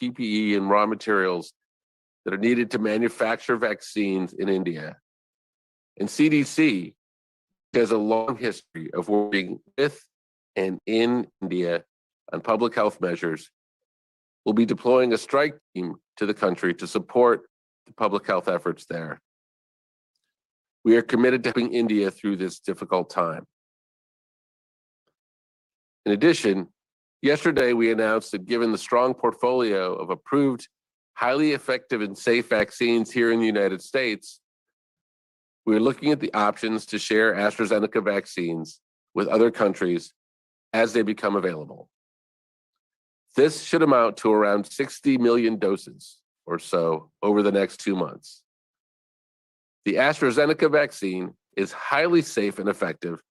PPE, and raw materials that are needed to manufacture vaccines in India. And CDC has a long history of working with and in India on public health measures. We'll be deploying a strike team to the country to support the public health efforts there. We are committed to helping India through this difficult time. In addition, yesterday we announced that given the strong portfolio of approved, highly effective and safe vaccines here in the United States, we're looking at the options to share AstraZeneca vaccines with other countries as they become available. This should amount to around 60 million doses or so over the next 2 months. The AstraZeneca vaccine is highly safe and effective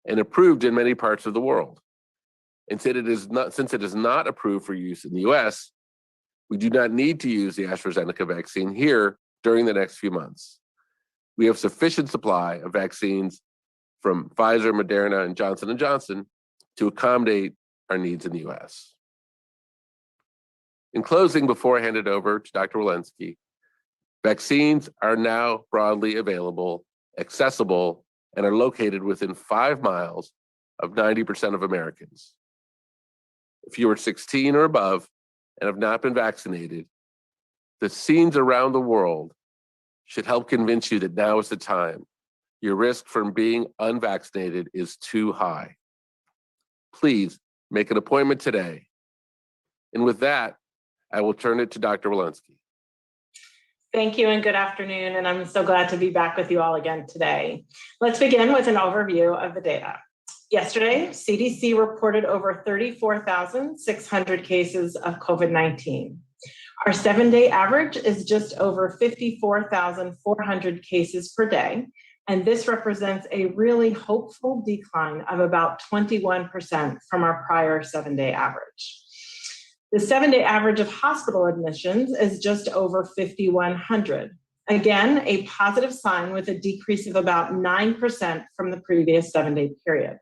and approved in many parts of the world. And since it is not approved for use in the US, we do not need to use the AstraZeneca vaccine here during the next few months. We have sufficient supply of vaccines from Pfizer, Moderna, and Johnson & Johnson to accommodate our needs in the US. In closing, before I hand it over to Dr. Walensky, vaccines are now broadly available, accessible, and are located within 5 miles of 90% of Americans. If you are 16 or above and have not been vaccinated, the scenes around the world should help convince you that now is the time. Your risk from being unvaccinated is too high. Please make an appointment today. And with that, I will turn it to Dr. Walensky. Thank you and good afternoon, and I'm so glad to be back with you all again today. Let's begin with an overview of the data. Yesterday, CDC reported over 34,600 cases of COVID-19. Our 7-day average is just over 54,400 cases per day, and this represents a really hopeful decline of about 21% from our prior 7-day average. The 7-day average of hospital admissions is just over 5,100. Again, a positive sign with a decrease of about 9% from the previous 7-day period.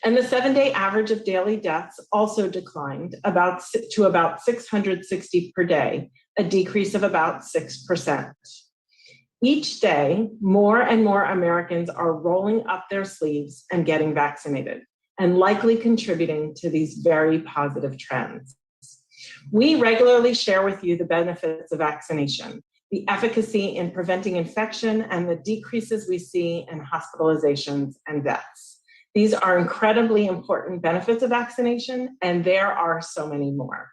And the 7-day average of daily deaths also declined to about 660 per day, a decrease of about 6%. Each day, more and more Americans are rolling up their sleeves and getting vaccinated, and likely contributing to these very positive trends. We regularly share with you the benefits of vaccination, the efficacy in preventing infection, and the decreases we see in hospitalizations and deaths. These are incredibly important benefits of vaccination, and there are so many more.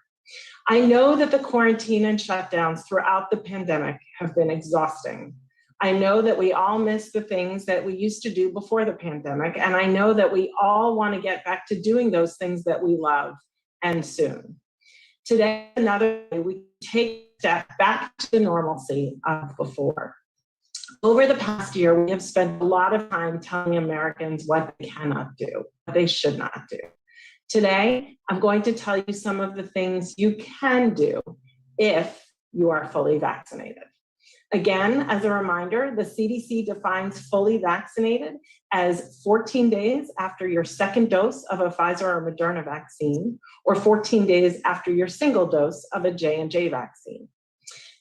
I know that the quarantine and shutdowns throughout the pandemic have been exhausting. I know that we all miss the things that we used to do before the pandemic, and I know that we all want to get back to doing those things that we love, and soon. Today, another day, we take a step back to the normalcy of before. Over the past year, we have spent a lot of time telling Americans what they cannot do, what they should not do. Today, I'm going to tell you some of the things you can do if you are fully vaccinated. Again, as a reminder, the CDC defines fully vaccinated as 14 days after your second dose of a Pfizer or Moderna vaccine, or 14 days after your single dose of a J&J vaccine.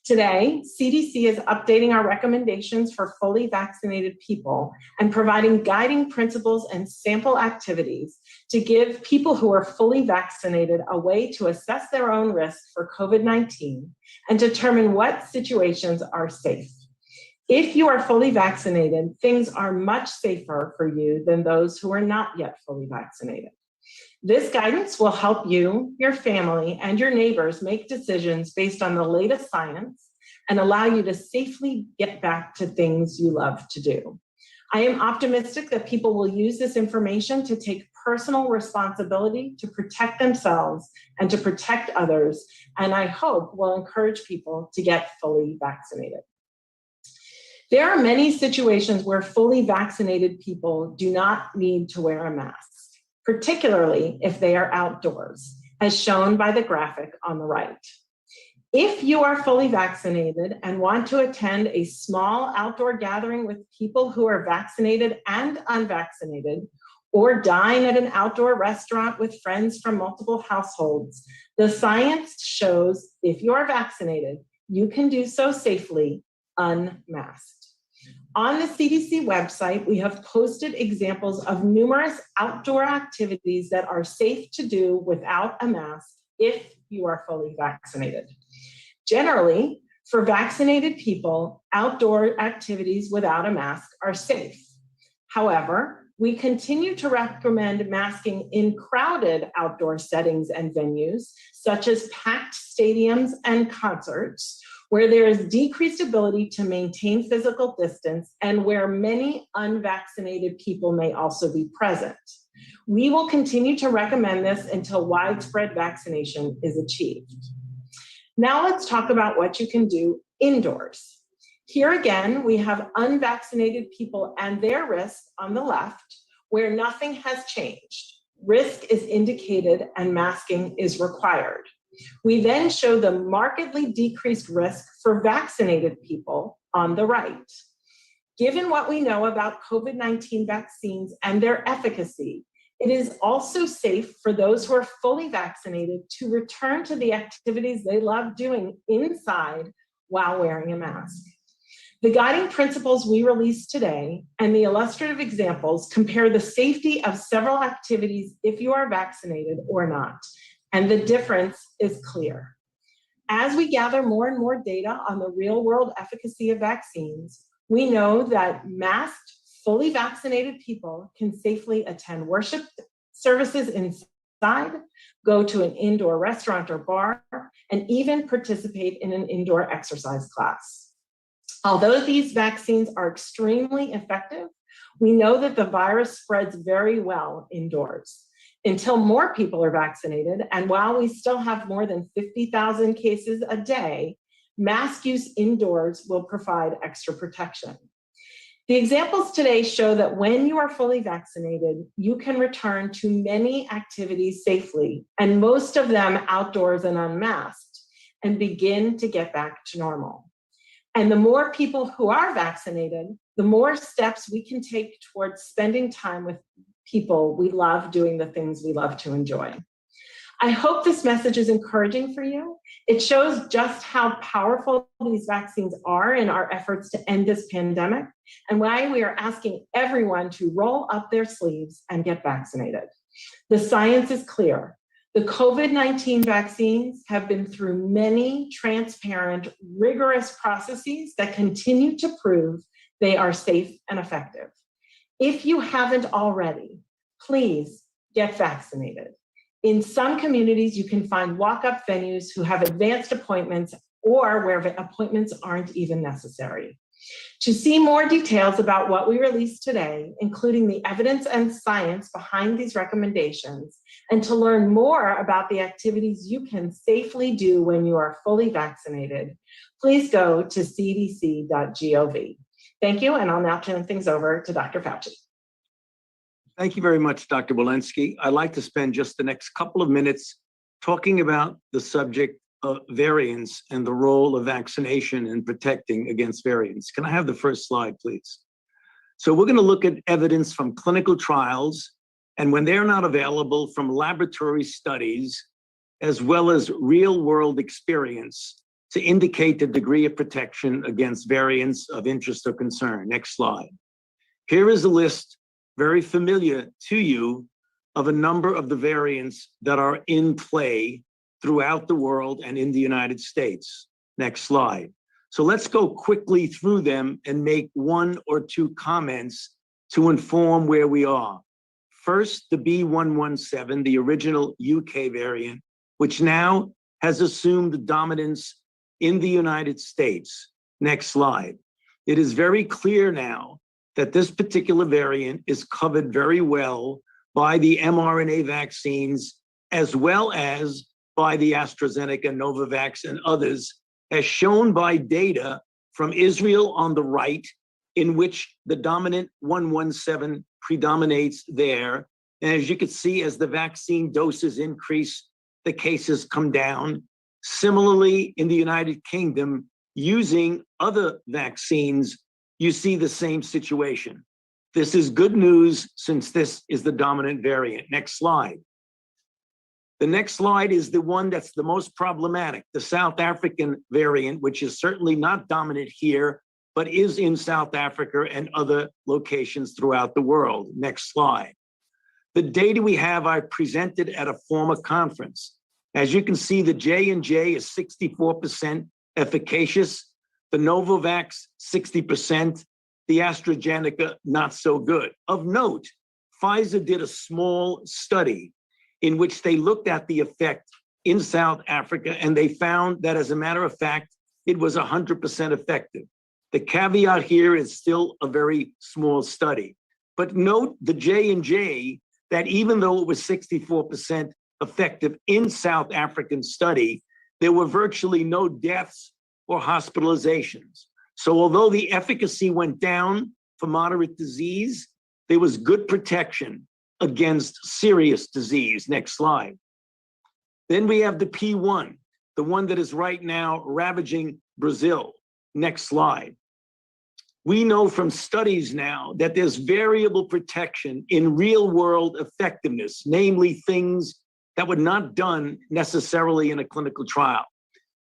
Today, CDC is updating our recommendations for fully vaccinated people and providing guiding principles and sample activities to give people who are fully vaccinated a way to assess their own risk for COVID-19 and determine what situations are safe. If you are fully vaccinated, things are much safer for you than those who are not yet fully vaccinated. This guidance will help you, your family, and your neighbors make decisions based on the latest science and allow you to safely get back to things you love to do. I am optimistic that people will use this information to take personal responsibility to protect themselves and to protect others, and I hope will encourage people to get fully vaccinated. There are many situations where fully vaccinated people do not need to wear a mask, particularly if they are outdoors, as shown by the graphic on the right. If you are fully vaccinated and want to attend a small outdoor gathering with people who are vaccinated and unvaccinated, or dine at an outdoor restaurant with friends from multiple households, the science shows if you are vaccinated, you can do so safely, unmasked. On the CDC website, we have posted examples of numerous outdoor activities that are safe to do without a mask if you are fully vaccinated. Generally, for vaccinated people, outdoor activities without a mask are safe. However, we continue to recommend masking in crowded outdoor settings and venues, such as packed stadiums and concerts, where there is decreased ability to maintain physical distance and where many unvaccinated people may also be present. We will continue to recommend this until widespread vaccination is achieved. Now let's talk about what you can do indoors. Here again, we have unvaccinated people and their risk on the left, where nothing has changed. Risk is indicated and masking is required. We then show the markedly decreased risk for vaccinated people on the right. Given what we know about COVID-19 vaccines and their efficacy, it is also safe for those who are fully vaccinated to return to the activities they love doing inside while wearing a mask. The guiding principles we released today and the illustrative examples compare the safety of several activities if you are vaccinated or not, and the difference is clear. As we gather more and more data on the real-world efficacy of vaccines, we know that masked, fully vaccinated people can safely attend worship services inside, go to an indoor restaurant or bar, and even participate in an indoor exercise class. Although these vaccines are extremely effective, we know that the virus spreads very well indoors. Until more people are vaccinated, and while we still have more than 50,000 cases a day, mask use indoors will provide extra protection. The examples today show that when you are fully vaccinated, you can return to many activities safely, and most of them outdoors and unmasked, and begin to get back to normal. And the more people who are vaccinated, the more steps we can take towards spending time with people we love doing the things we love to enjoy. I hope this message is encouraging for you. It shows just how powerful these vaccines are in our efforts to end this pandemic and why we are asking everyone to roll up their sleeves and get vaccinated. The science is clear. The COVID-19 vaccines have been through many transparent, rigorous processes that continue to prove they are safe and effective. If you haven't already, please get vaccinated. In some communities, you can find walk-up venues who have advanced appointments or where appointments aren't even necessary. To see more details about what we released today, including the evidence and science behind these recommendations, and to learn more about the activities you can safely do when you are fully vaccinated, please go to cdc.gov. Thank you, and I'll now turn things over to Dr. Fauci. Thank you very much, Dr. Walensky. I'd like to spend just the next couple of minutes talking about the subject of variants and the role of vaccination in protecting against variants. Can I have the first slide, please? So we're going to look at evidence from clinical trials, and when they're not available, from laboratory studies, as well as real-world experience to indicate the degree of protection against variants of interest or concern. Next slide. Here is a list, very familiar to you, of a number of the variants that are in play throughout the world and in the United States. Next slide. So let's go quickly through them and make one or two comments to inform where we are. First, the B.1.1.7, the original UK variant, which now has assumed the dominance in the United States. Next slide. It is very clear now that this particular variant is covered very well by the mRNA vaccines, as well as by the AstraZeneca, Novavax, and others, as shown by data from Israel on the right, in which the dominant 117 predominates there. And as you can see, as the vaccine doses increase, the cases come down. Similarly, in the United Kingdom, using other vaccines, you see the same situation. This is good news since this is the dominant variant. Next slide. The next slide is the one that's the most problematic, the South African variant, which is certainly not dominant here, but is in South Africa and other locations throughout the world. Next slide. The data we have, I presented at a former conference. As you can see, the J&J is 64% efficacious, the Novavax, 60%, the AstraZeneca, not so good. Of note, Pfizer did a small study in which they looked at the effect in South Africa, and they found that, as a matter of fact, it was 100% effective. The caveat here is still a very small study. But note the J&J, that even though it was 64% effective in South African study, there were virtually no deaths or hospitalizations. So although the efficacy went down for moderate disease, there was good protection against serious disease. Next slide. Then we have the P1, the one that is right now ravaging Brazil. Next slide. We know from studies now that there's variable protection in real world effectiveness, namely things that were not done necessarily in a clinical trial.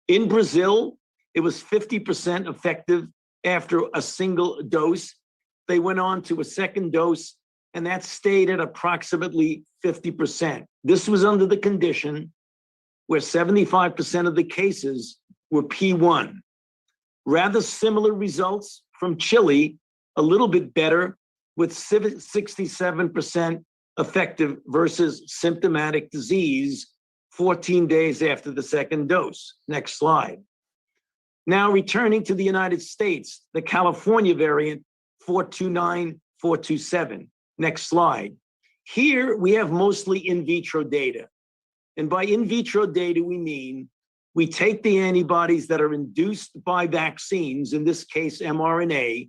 In Brazil, it was 50% effective after a single dose. They went on to a second dose, and that stayed at approximately 50%. This was under the condition where 75% of the cases were P1. Rather similar results from Chile, a little bit better, with 67% effective versus symptomatic disease 14 days after the second dose. Next slide. Now returning to the United States, the California variant 429, 427. Next slide. Here we have mostly in vitro data. And by in vitro data, we mean we take the antibodies that are induced by vaccines, in this case mRNA,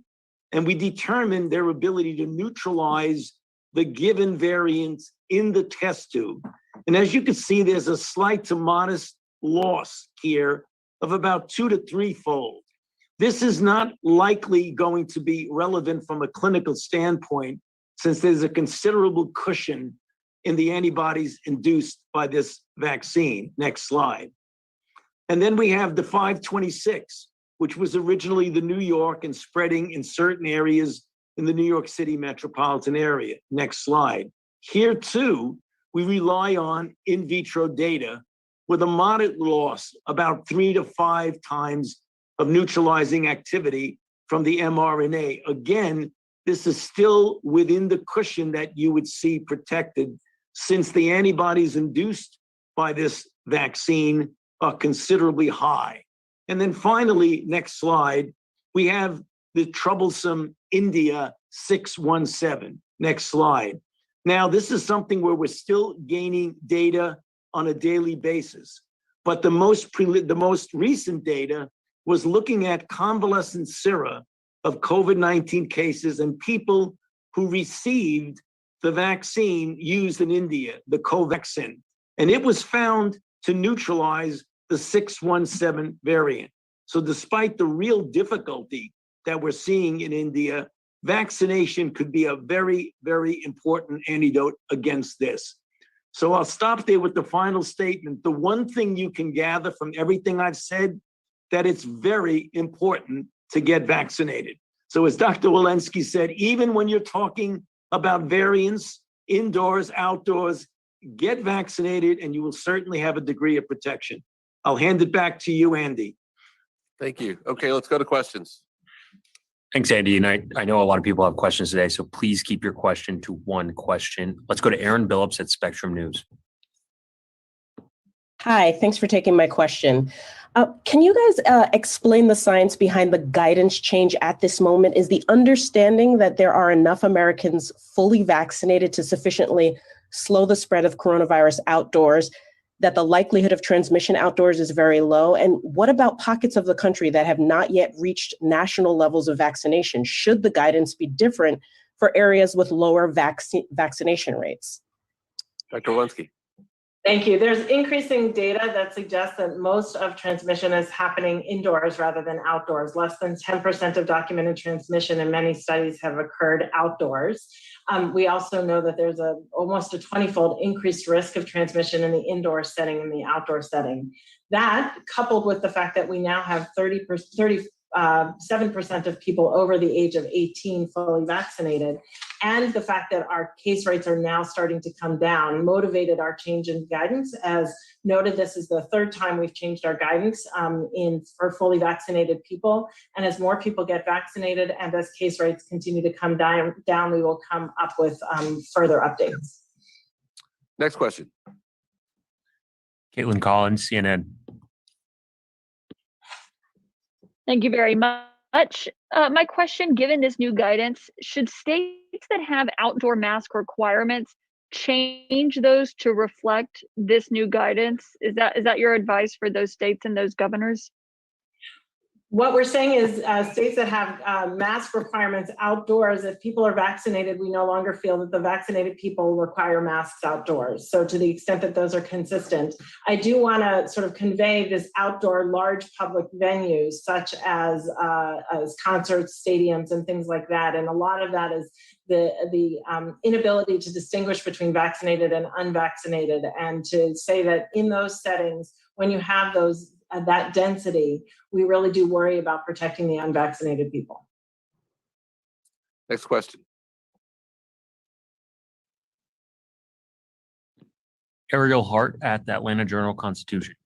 and we determine their ability to neutralize the given variant in the test tube. And as you can see, there's a slight to modest loss here of about 2 to 3-fold. This is not likely going to be relevant from a clinical standpoint, since there's a considerable cushion in the antibodies induced by this vaccine. Next slide. And then we have the 526, which was originally the New York and spreading in certain areas in the New York City metropolitan area. Next slide. Here too, we rely on in vitro data with a moderate loss, about 3 to 5 times of neutralizing activity from the mRNA. Again, this is still within the cushion that you would see protected, since the antibodies induced by this vaccine are considerably high. And then finally, next slide, we have the troublesome India 617. Next slide. Now, this is something where we're still gaining data on a daily basis, but the most recent data was looking at convalescent sera of COVID-19 cases and people who received the vaccine used in India, the Covaxin, and it was found to neutralize the 617 variant. So despite the real difficulty that we're seeing in India, vaccination could be a very, very important antidote against this. So I'll stop there with the final statement. The one thing you can gather from everything I've said, that it's very important to get vaccinated. So as Dr. Walensky said, even when you're talking about variants, indoors, outdoors, get vaccinated and you will certainly have a degree of protection. I'll hand it back to you, Andy. Thank you. Okay, let's go to questions. Thanks, Andy. And I know a lot of people have questions today, so please keep your question to one question. Let's go to Aaron Billups at Spectrum News. Hi, thanks for taking my question. Can you guys explain the science behind the guidance change at this moment? Is the understanding that there are enough Americans fully vaccinated to sufficiently slow the spread of coronavirus outdoors, that the likelihood of transmission outdoors is very low? And what about pockets of the country that have not yet reached national levels of vaccination? Should the guidance be different for areas with lower vaccination rates? Dr. Walensky. Thank you. There's increasing data that suggests that most of transmission is happening indoors rather than outdoors. Less than 10% of documented transmission in many studies have occurred outdoors. We also know that there's almost a 20-fold increased risk of transmission in the indoor setting and the outdoor setting. That, coupled with the fact that we now have 37% of people over the age of 18 fully vaccinated, and the fact that our case rates are now starting to come down, motivated our change in guidance. As noted, this is the third time we've changed our guidance for fully vaccinated people. And as more people get vaccinated and as case rates continue to come down, we will come up with further updates. Next question. Caitlin Collins, CNN. Thank you very much. My question, given this new guidance, should states that have outdoor mask requirements change those to reflect this new guidance? Is that your advice for those states and those governors? What we're saying is states that have mask requirements outdoors, if people are vaccinated, we no longer feel that the vaccinated people require masks outdoors. So to the extent that those are consistent, I do want to sort of convey this outdoor large public venues such as concerts, stadiums, and things like that. And a lot of that is the inability to distinguish between vaccinated and unvaccinated, and to say that in those settings, when you have that density, we really do worry about protecting the unvaccinated people. Next question. Ariel Hart at the Atlanta Journal-Constitution.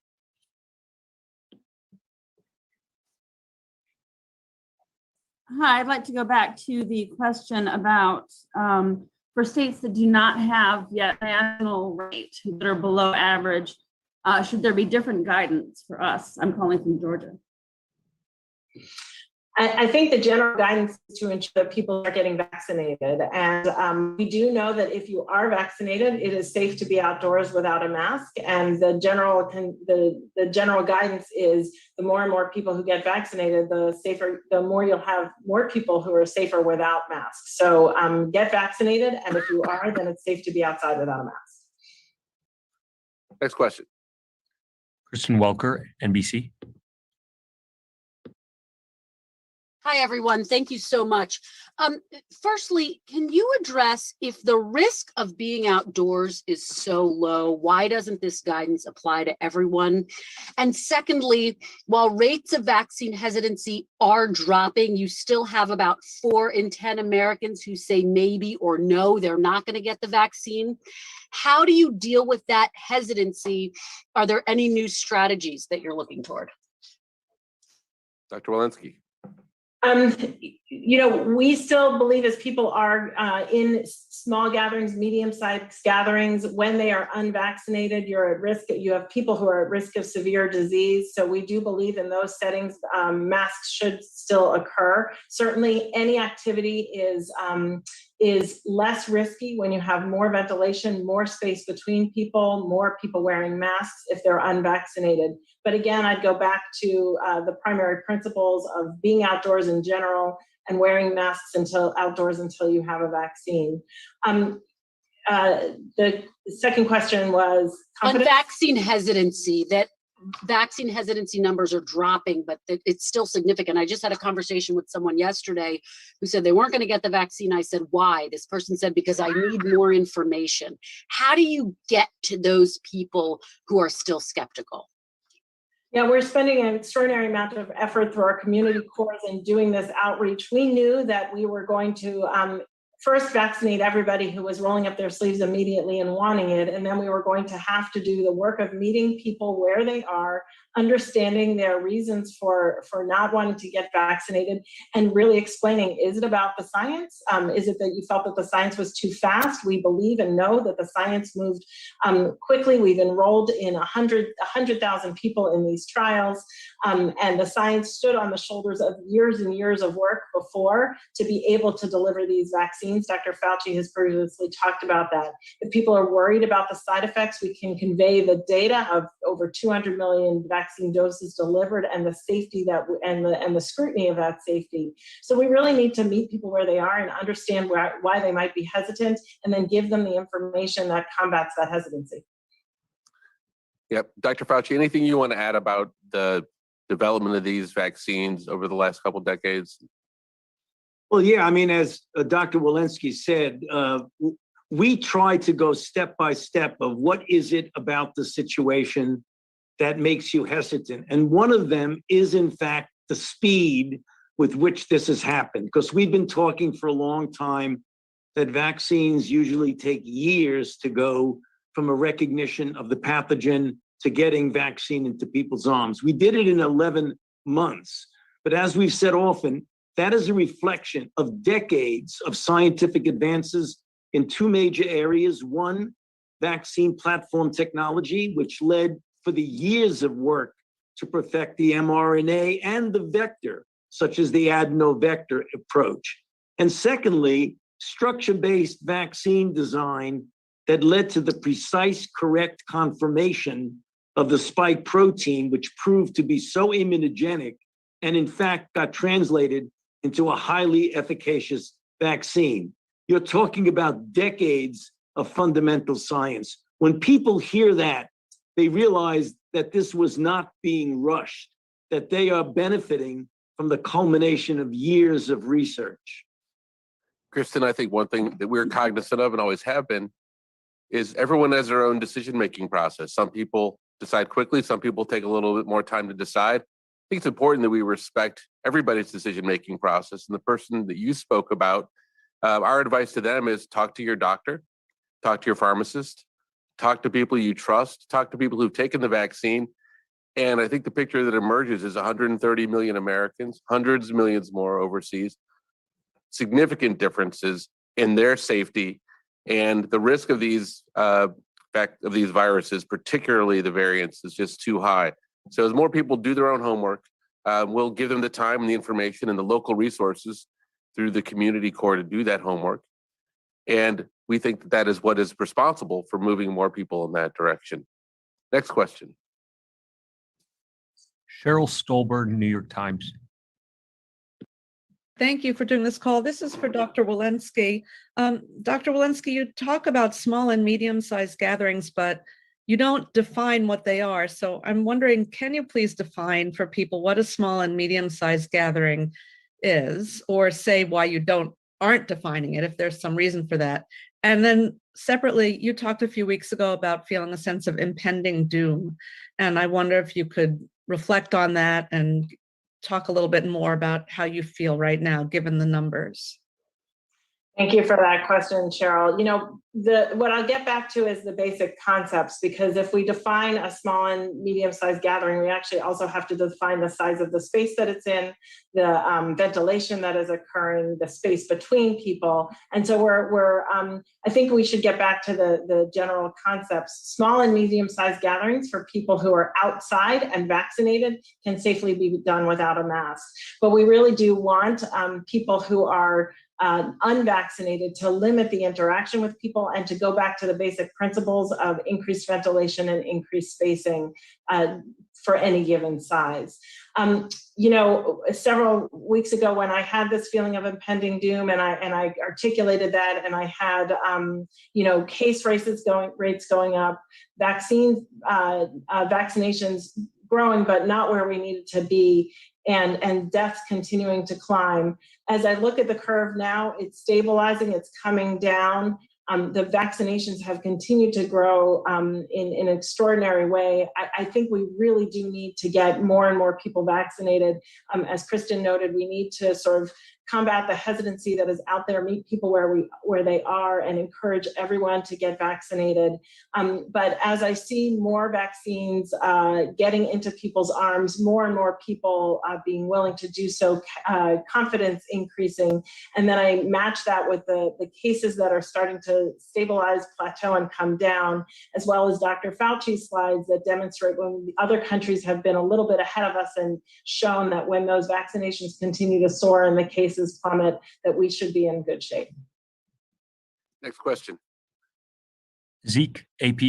Hi, I'd like to go back to the question about for states that do not have yet national rate that are below average, should there be different guidance for us? I'm calling from Georgia. I think the general guidance is to ensure that people are getting vaccinated. And we do know that if you are vaccinated, it is safe to be outdoors without a mask. And the general guidance is the more and more people who get vaccinated, the more you'll have more people who are safer without masks. So get vaccinated. And if you are, then it's safe to be outside without a mask. Next question. Kristen Welker, NBC. Hi, everyone. Thank you so much. Firstly, can you address if the risk of being outdoors is so low, why doesn't this guidance apply to everyone? And secondly, while rates of vaccine hesitancy are dropping, you still have about 4 in 10 Americans who say maybe or no, they're not going to get the vaccine. How do you deal with that hesitancy? Are there any new strategies that you're looking toward? Dr. Walensky. We still believe as people are in small gatherings, medium-sized gatherings, when they are unvaccinated, you're at risk. You have people who are at risk of severe disease. So we do believe in those settings, masks should still occur. Certainly any activity is less risky when you have more ventilation, more space between people, more people wearing masks if they're unvaccinated. But again, I'd go back to the primary principles of being outdoors in general and wearing masks outdoors until you have a vaccine. The second question was confidence? On vaccine hesitancy, that vaccine hesitancy numbers are dropping, but it's still significant. I just had a conversation with someone yesterday who said they weren't going to get the vaccine. I said, why? This person said, because I need more information. How do you get to those people who are still skeptical? Yeah, we're spending an extraordinary amount of effort through our community cores in doing this outreach. We knew that we were going to first vaccinate everybody who was rolling up their sleeves immediately and wanting it. And then we were going to have to do the work of meeting people where they are, understanding their reasons for not wanting to get vaccinated, and really explaining, is it about the science? Is it that you felt that the science was too fast? We believe and know that the science moved quickly. We've enrolled in 100,000 people in these trials, and the science stood on the shoulders of years and years of work before to be able to deliver these vaccines. Dr. Fauci has previously talked about that. If people are worried about the side effects, we can convey the data of over 200 million vaccine doses delivered and the safety and the scrutiny of that safety. So we really need to meet people where they are and understand why they might be hesitant, and then give them the information that combats that hesitancy. Yep. Dr. Fauci, anything you want to add about the development of these vaccines over the last couple of decades? Well, yeah, I mean, as Dr. Walensky said, we try to go step by step of what is it about the situation that makes you hesitant. And one of them is, in fact, the speed with which this has happened, because we've been talking for a long time that vaccines usually take years to go from a recognition of the pathogen to getting vaccine into people's arms. We did it in 11 months. But as we've said often, that is a reflection of decades of scientific advances in two major areas. One, vaccine platform technology, which led for the years of work to perfect the mRNA and the vector, such as the adenovector approach. And secondly, structure-based vaccine design that led to the precise, correct conformation of the spike protein, which proved to be so immunogenic and in fact got translated into a highly efficacious vaccine. You're talking about decades of fundamental science. When people hear that, they realize that this was not being rushed, that they are benefiting from the culmination of years of research. Kristen, I think one thing that we're cognizant of and always have been is everyone has their own decision-making process. Some people decide quickly, some people take a little bit more time to decide. I think it's important that we respect everybody's decision-making process. And the person that you spoke about, our advice to them is talk to your doctor, talk to your pharmacist, talk to people you trust, talk to people who've taken the vaccine. And I think the picture that emerges is 130 million Americans, hundreds of millions more overseas, significant differences in their safety and the risk of these viruses, particularly the variants, is just too high. So as more people do their own homework, we'll give them the time and the information and the local resources through the community core to do that homework. And we think that that is what is responsible for moving more people in that direction. Next question. Cheryl Stolberg, New York Times. Thank you for doing this call. This is for Dr. Walensky. Dr. Walensky, you talk about small and medium-sized gatherings, but you don't define what they are. So I'm wondering, can you please define for people what a small and medium-sized gathering is, or say why you aren't defining it, if there's some reason for that? And then separately, you talked a few weeks ago about feeling a sense of impending doom. And I wonder if you could reflect on that and talk a little bit more about how you feel right now, given the numbers. Thank you for that question, Cheryl. You know, what I'll get back to is the basic concepts, because if we define a small and medium-sized gathering, we actually also have to define the size of the space that it's in, the ventilation that is occurring, the space between people. And so I think we should get back to the general concepts. Small and medium-sized gatherings for people who are outside and vaccinated can safely be done without a mask. But we really do want people who are unvaccinated to limit the interaction with people and to go back to the basic principles of increased ventilation and increased spacing for any given size. You know, several weeks ago when I had this feeling of impending doom and I articulated that, and I had, you know, case rates going up, vaccinations growing, but not where we needed to be, and deaths continuing to climb. As I look at the curve now, it's stabilizing, it's coming down. The vaccinations have continued to grow in an extraordinary way. I think we really do need to get more and more people vaccinated. As Kristen noted, we need to sort of combat the hesitancy that is out there, meet people where they are, and encourage everyone to get vaccinated. But as I see more vaccines getting into people's arms, more and more people being willing to do so, confidence increasing, and then I match that with the cases that are starting to stabilize, plateau, and come down, as well as Dr. Fauci's slides that demonstrate when other countries have been a little bit ahead of us and shown that when those vaccinations continue to soar and the cases plummet, that we should be in good shape. Next question. Zeke, AP.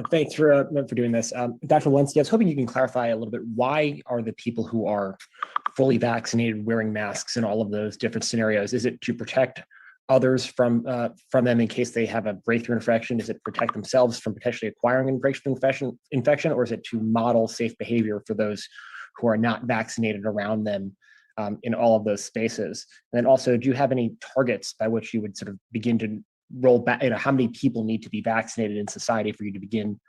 Thanks for doing this. Dr. Walensky, I was hoping you can clarify a little bit, why are the people who are fully vaccinated wearing masks in all of those different scenarios? Is it to protect others from them in case they have a breakthrough infection? Is it protect themselves from potentially acquiring a breakthrough infection, or is it to model safe behavior for those who are not vaccinated around them in all of those spaces? And then also, do you have any targets by which you would sort of begin to roll back, how many people need to be vaccinated in society for you to begin,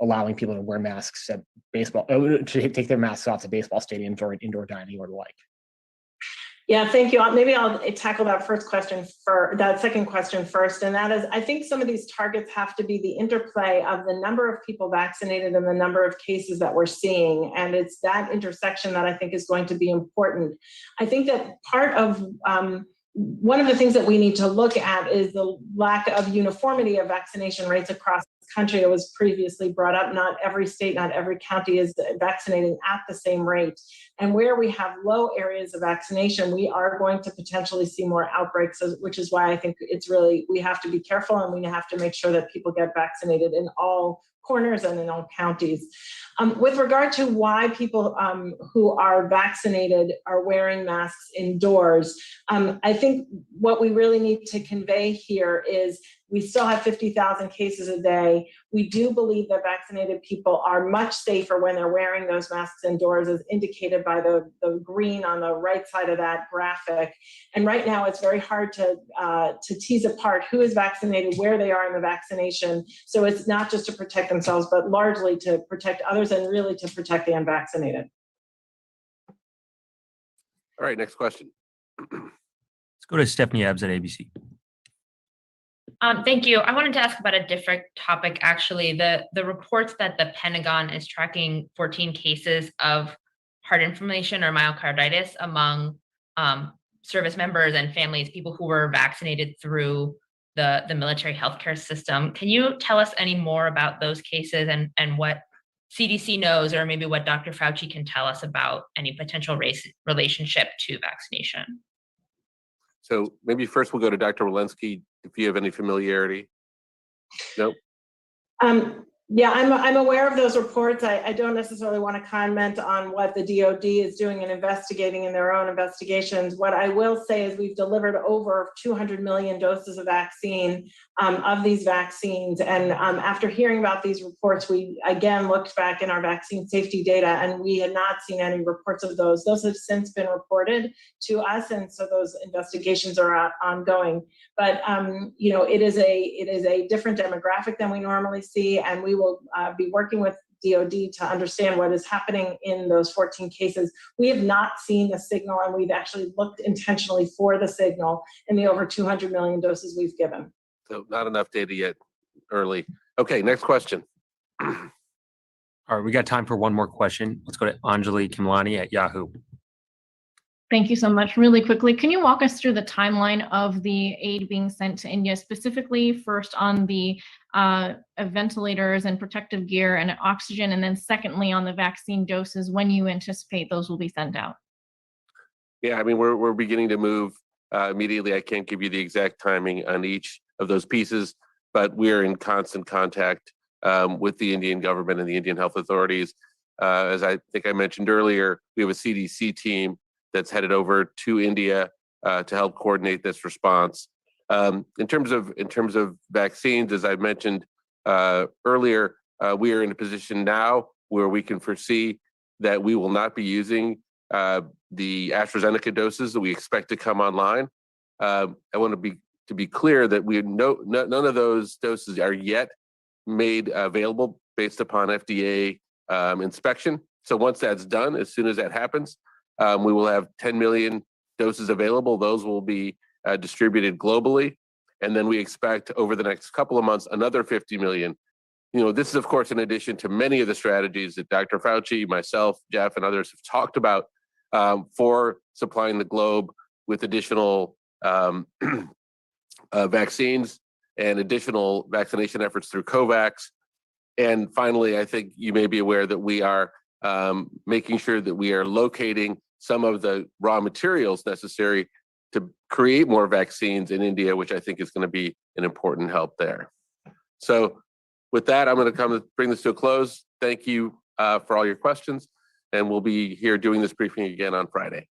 allowing people to wear masks at baseball, to take their masks off at baseball stadiums or at indoor dining or the like? Yeah, thank you. Maybe I'll tackle that second question first. And that is, I think some of these targets have to be the interplay of the number of people vaccinated and the number of cases that we're seeing. And it's that intersection that I think is going to be important. I think that part of one of the things that we need to look at is the lack of uniformity of vaccination rates across the country. It was previously brought up, not every state, not every county is vaccinating at the same rate. And where we have low areas of vaccination, we are going to potentially see more outbreaks, which is why I think we have to be careful, and we have to make sure that people get vaccinated in all corners and in all counties. With regard to why people who are vaccinated are wearing masks indoors, I think what we really need to convey here is we still have 50,000 cases a day. We do believe that vaccinated people are much safer when they're wearing those masks indoors, as indicated by the green on the right side of that graphic. And right now, it's very hard to tease apart who is vaccinated, where they are in the vaccination. So it's not just to protect themselves, but largely to protect others and really to protect the unvaccinated. All right, next question. Let's go to Stephanie Ebbs at ABC. Thank you. I wanted to ask about a different topic, actually. The reports that the Pentagon is tracking 14 cases of heart inflammation or myocarditis among service members and families, people who were vaccinated through the military healthcare system. Can you tell us any more about those cases and what CDC knows, or maybe what Dr. Fauci can tell us about any potential relationship to vaccination? So maybe first we'll go to Dr. Walensky, if you have any familiarity. Nope. Yeah, I'm aware of those reports. I don't necessarily want to comment on what the DOD is doing and investigating in their own investigations. What I will say is we've delivered over 200 million doses of vaccine, of these vaccines. And after hearing about these reports, we again looked back in our vaccine safety data, and we had not seen any reports of those. Those have since been reported to us, and so those investigations are ongoing. But it is a different demographic than we normally see, and we will be working with DOD to understand what is happening in those 14 cases. We have not seen the signal, and we've actually looked intentionally for the signal in the over 200 million doses we've given. So not enough data yet, early. Okay, next question. All right, we got time for one more question. Let's go to Anjali Kimlani at Yahoo. Thank you so much. Really quickly, can you walk us through the timeline of the aid being sent to India, specifically first on the ventilators and protective gear and oxygen, and then secondly on the vaccine doses, when you anticipate those will be sent out? Yeah, I mean, we're beginning to move immediately. I can't give you the exact timing on each of those pieces, but we're in constant contact with the Indian government and the Indian health authorities. As I think I mentioned earlier, we have a CDC team that's headed over to India to help coordinate this response. In terms of vaccines, as I mentioned earlier, we are in a position now where we can foresee that we will not be using the AstraZeneca doses that we expect to come online. I want to be clear that none of those doses are yet made available based upon FDA inspection. So once that's done, as soon as that happens, we will have 10 million doses available. Those will be distributed globally. And then we expect over the next couple of months, another 50 million. This is, of course, in addition to many of the strategies that Dr. Fauci, myself, Jeff, and others have talked about for supplying the globe with additional vaccines and additional vaccination efforts through COVAX. And finally, I think you may be aware that we are making sure that we are locating some of the raw materials necessary to create more vaccines in India, which I think is going to be an important help there. So with that, I'm going to bring this to a close. Thank you for all your questions, and we'll be here doing this briefing again on Friday.